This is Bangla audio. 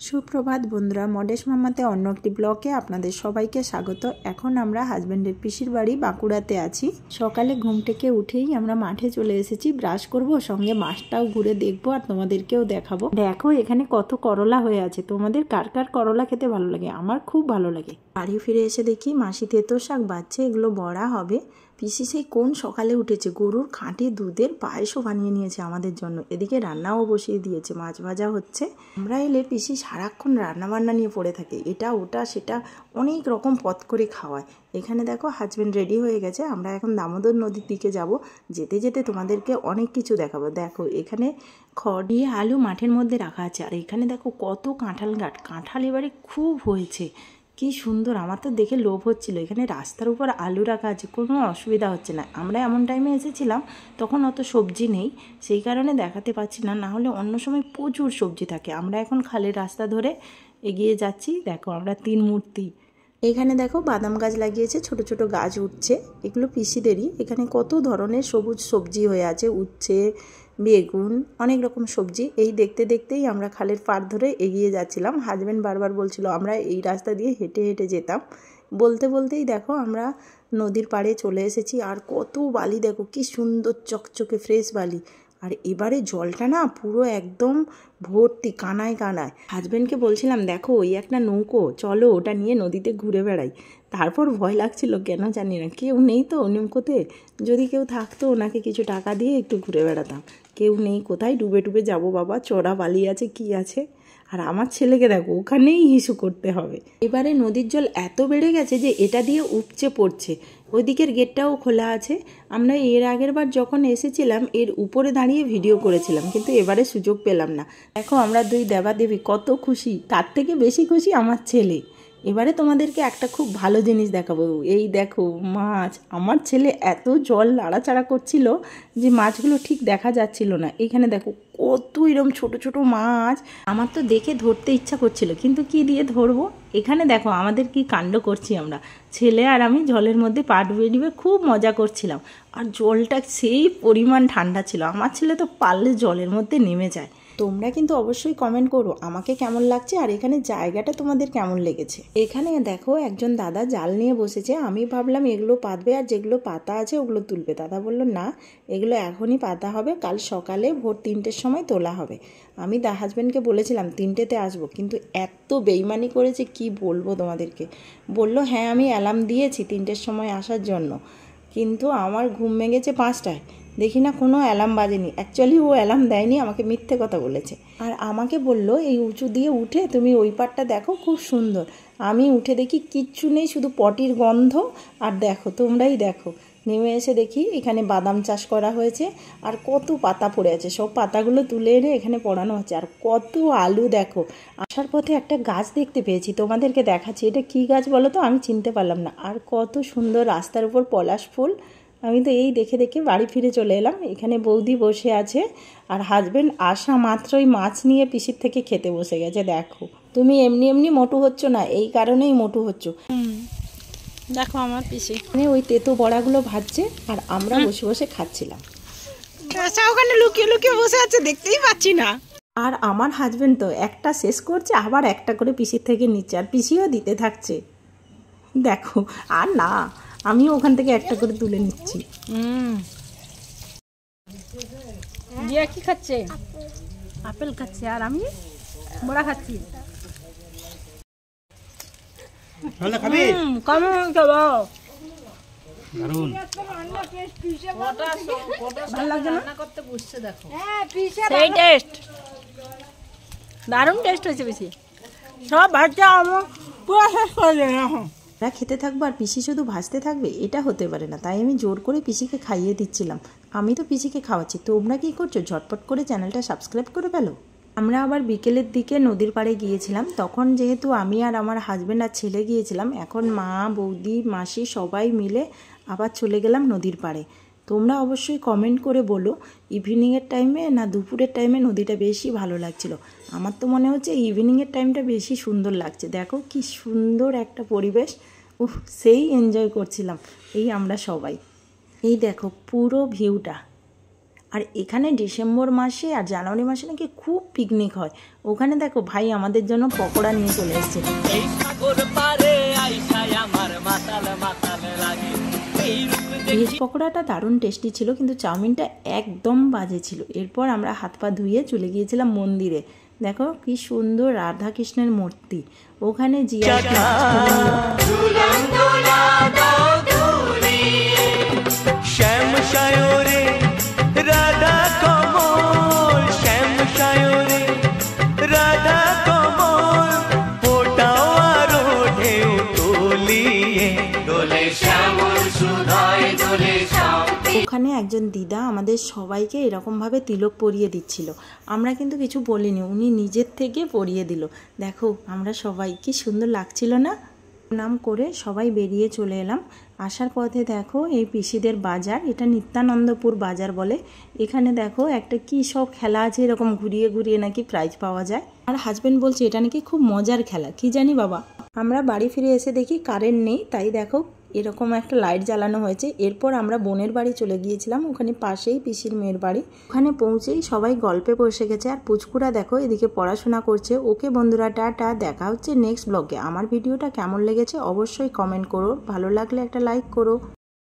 সুপ্রভাত বন্ধুরা, মডেশ মামাতে অন্য একটি ব্লগে আপনাদের সবাইকে স্বাগত। এখন আমরা হাজব্যান্ডের পিসির বাড়ি বাঁকুড়াতে আছি। সকালে ঘুম থেকে উঠেই আমরা মাঠে চলে এসেছি, ব্রাশ করব, সঙ্গে মাঠটাও ঘুরে দেখবো আর তোমাদেরকেও দেখাবো। দেখো এখানে কত করলা হয়ে আছে। তোমাদের কার কার করলা খেতে ভালো লাগে? আমার খুব ভালো লাগে। বাড়ি ফিরে এসে দেখি মাসি তেঁতো শাক বাচ্ছে, এগুলো বড়া হবে। পিসি সেই কোন সকালে উঠেছে, গরুর খাঁটি দুধের পায়েসও বানিয়ে নিয়েছে আমাদের জন্য। এদিকে রান্নাও বসিয়ে দিয়েছে, মাছ ভাজা হচ্ছে। আমরা এলে পিসি সারাক্ষণ রান্নাবান্না নিয়ে পড়ে থাকে, এটা ওটা সেটা অনেক রকম পদ করে খাওয়ায়। এখানে দেখো হাজব্যান্ড রেডি হয়ে গেছে, আমরা এখন দামোদর নদীর দিকে যাব। যেতে যেতে তোমাদেরকে অনেক কিছু দেখাবো। দেখো এখানে খড় দিয়ে আলু মাঠের মধ্যে রাখা আছে, আর এখানে দেখো কত কাঁঠাল গাছ। কাঁঠাল এবারে খুব হয়েছে, কি সুন্দর, আমার তো দেখে লোভ হচ্ছিল। এখানে রাস্তার উপর আলু রাখা আছে, কোনো অসুবিধা হচ্ছে না। আমরা এমন টাইমে এসেছিলাম তখন অত সবজি নেই, সেই কারণে দেখাতে পাচ্ছি না, না হলে অন্য সময় প্রচুর সবজি থাকে। আমরা এখন খালের রাস্তা ধরে এগিয়ে যাচ্ছি। দেখো আমরা তিন মূর্তি। এখানে দেখো বাদাম গাছ লাগিয়েছে, ছোট ছোট গাছ উঠছে, এগুলো পিসিদেরই। এখানে কত ধরনের সবুজ সবজি হয়ে আছে, উচ্ছে, বেগুন, অনেক রকম সবজি। এই দেখতে দেখতেই আমরা খালের পাড় ধরে এগিয়ে যাচ্ছিলাম। হাজব্যান্ড বারবার বলছিল আমরা এই রাস্তা দিয়ে হেঁটে হেঁটে যেতাম। বলতে বলতেই দেখো আমরা নদীর পাড়ে চলে এসেছি। আর কত বালি দেখো, কি সুন্দর চকচকে ফ্রেশ বালি। আর এবারে জলটা না পুরো একদম ভর্তি, কানায় কানায়। হাজব্যান্ডকে বলছিলাম দেখো ওই একটা নৌকো, চলো ওটা নিয়ে নদীতে ঘুরে বেড়াই। তারপর ভয় লাগছিল, কেন জানি না, কেউ নেই তো নৌকোতে। যদি কেউ থাকতো ওনাকে কিছু টাকা দিয়ে একটু ঘুরে বেড়াতাম। কেউ নেই, কোথায় ডুবে ডুবে যাবো বাবা, চড়া বালি আছে কি আছে। আর আমার ছেলেকে দেখো ওখানেই হিসু করতে হবে। এবারে নদীর জল এত বেড়ে গেছে যে এটা দিয়ে উপচে পড়ছে। ওইদিকের গেটটাও খোলা আছে। আমরা এর আগের বার যখন এসেছিলাম এর উপরে দাঁড়িয়ে ভিডিও করেছিলাম, কিন্তু এবারে সুযোগ পেলাম না। দেখো আমরা দুই দেবাদেবী কত খুশি, তার থেকে বেশি খুশি আমার ছেলে। এবারে তোমাদেরকে একটা খুব ভালো জিনিস দেখাবো। এই দেখো মাছ, আমার ছেলে এত জল নাড়াচাড়া করছিল যে মাছগুলো ঠিক দেখা যাচ্ছিল না। এখানে দেখো কত এরকম ছোট ছোট মাছ, আমার তো দেখে ধরতে ইচ্ছা করছিল, কিন্তু কি দিয়ে ধরবো। এখানে দেখো আমাদের কি কাণ্ড করছি আমরা, ছেলে আর আমি জলের মধ্যে পা ডুবে ডুবে খুব মজা করছিলাম। আর জলটা সেই পরিমাণ ঠান্ডা ছিল, আমার ছেলে তো পারলে জলের মধ্যে নেমে যায়। তোমরা কিন্তু অবশ্যই কমেন্ট করো আমাকে কেমন লাগছে আর এখানে জায়গাটা তোমাদের কেমন লেগেছে। এখানে দেখো একজন দাদা জাল নিয়ে বসেছে। আমি ভাবলাম এগুলো পাতবে আর যেগুলো পাতা আছে ওগুলো তুলবে। দাদা বললো না, এগুলো এখনই পাতা হবে, কাল সকালে ভোর 3টের সময় তোলা হবে। আমি হাজব্যান্ডকে বলেছিলাম 3টেতে আসবো, কিন্তু এত বেইমানি করেছে কি বলবো তোমাদেরকে। বলল হ্যাঁ আমি অ্যালার্ম দিয়েছি 3টের সময় আসার জন্য, কিন্তু আমার ঘুম ভেঙেছে 5টায়। দেখি না কোনো অ্যালার্ম বাজেনি। অ্যাকচুয়ালি ও অ্যালার্ম দেয়নি, আমাকে মিথ্যে কথা বলেছে। আর আমাকে বলল এই উঁচু দিয়ে উঠে তুমি ওই পাটটা দেখো খুব সুন্দর। আমি উঠে দেখি কিচ্ছু নেই, শুধু পটির গন্ধ। আর দেখো তোমরাই দেখো, নেমে এসে দেখি এখানে বাদাম চাষ করা হয়েছে আর কত পাতা পড়ে আছে। সব পাতাগুলো তুলে এনে এখানে পড়ানো হচ্ছে। আর কত আলু দেখো। আসার পথে একটা গাছ দেখতে পেয়েছি, তোমাদেরকে দেখাচ্ছি। এটা কি গাছ বলো তো, আমি চিনতে পারলাম না। আর কত সুন্দর রাস্তার উপর পলাশ ফুল। আমি তো এই দেখে দেখে বাড়ি ফিরে চলে এলাম। এখানে বৌদি বসে আছে আর হাজব্যান্ড আসা মাত্রই মাছ নিয়ে পিসির থেকে খেতে বসে গেছে। দেখো তুমি এমনি এমনি মোটু হচ্ছ না, এই কারণেই মোটু হচ্ছ। দেখো আমার পিসি ওই তেতো বড়াগুলো ভাজছে আর আমরা বসে বসে খাচ্ছিলাম। ওখানে লুকিয়ে লুকিয়ে বসে আছে, দেখতেই পাচ্ছি না। আর আমার হাজব্যান্ড তো একটা শেষ করছে আবার একটা করে পিসির থেকে নিচ্ছে, আর পিসিও দিতে থাকছে। দেখো আর না, আমিও ওখান থেকে একটা করে তুলে নিচ্ছি। জিয়া কি খাচ্ছে? আপেল খাচ্ছে আর আমি বড়া খাচ্ছি। কেমন খাবো? ভালো লাগছে না? সেই টেস্ট, দারুণ টেস্ট হয়েছে। বেশি সব বাচ্চা আমার পুরো শেষ করে দেবে এখন। খেতে থাকবো আর পিসি শুধু ভাজতে থাকবে, এটা হতে পারে না। তাই আমি জোর করে পিসিকে খাইয়ে দিচ্ছিলাম। আমি তো পিসিকে খাওয়াচ্ছি, তোমরা কি করছো? ঝটপট করে চ্যানেলটা সাবস্ক্রাইব করে ফেলো। আমরা আবার বিকেলের দিকে নদীর পাড়ে গিয়েছিলাম। তখন যেহেতু আমি আর আমার হাজব্যান্ড আর ছেলে গিয়েছিলাম, এখন মা বৌদি মাসি সবাই মিলে আবার চলে গেলাম নদীর পাড়ে। তোমরা অবশ্যই কমেন্ট করে বলো ইভিনিংয়ের টাইমে না দুপুরের টাইমে নদীটা বেশি ভালো লাগছিল। আমার তো মনে হচ্ছে ইভিনিংয়ের টাইমটা বেশি সুন্দর লাগছে। দেখো কি সুন্দর একটা পরিবেশ, সেই এনজয় করছিলাম এই আমরা সবাই। এই দেখো পুরো ভিউটা। আর এখানে ডিসেম্বর মাসে আর জানুয়ারি মাসে নাকি খুব পিকনিক হয়। ওখানে দেখো ভাই আমাদের জন্য পকোড়া নিয়ে চলে এসেছে। ভেজ পকোড়াটা দারুণ টেস্টি ছিল, কিন্তু চাউমিনটা একদম বাজে ছিল। এরপর আমরা হাত পা ধুয়ে চলে গিয়েছিলাম মন্দিরে। দেখো কি সুন্দর রাধা কৃষ্ণের মূর্তি। ওখানে জিয়া ওখানে একজন দিদা আমাদের সবাইকে এরকমভাবে তিলক পরিয়ে দিচ্ছিল। আমরা কিন্তু কিছু বলিনি, উনি নিজের থেকে পরিয়ে দিল। দেখো আমরা সবাই কি সুন্দর লাগছিল না। নাম করে সবাই বেরিয়ে চলে এলাম। আসার পথে দেখো এই পিসিদের বাজার, এটা নিত্যানন্দপুর বাজার বলে। এখানে দেখো একটা কি সব খেলা আছে, এরকম ঘুরিয়ে ঘুরিয়ে নাকি প্রাইজ পাওয়া যায়। আর হাজবেন্ড বলছে এটা নাকি খুব মজার খেলা, কি জানি বাবা। আমরা বাড়ি ফিরে এসে দেখি কারেন্ট নেই, তাই দেখো এরকম একটা লাইট জ্বালানো হয়েছে। এরপর আমরা বোনের বাড়ি চলে গিয়েছিলাম, ওখানে পাশেই পিসির মেয়ের বাড়ি। ওখানে পৌঁছেই সবাই গল্পে বসে গেছে। আর পুচকুরা দেখো এদিকে পড়াশোনা করছে। ওকে বন্ধুরা, টাটা, দেখা হচ্ছে নেক্সট ব্লগে। আমার ভিডিওটা কেমন লেগেছে অবশ্যই কমেন্ট করো, ভালো লাগলে একটা লাইক করো।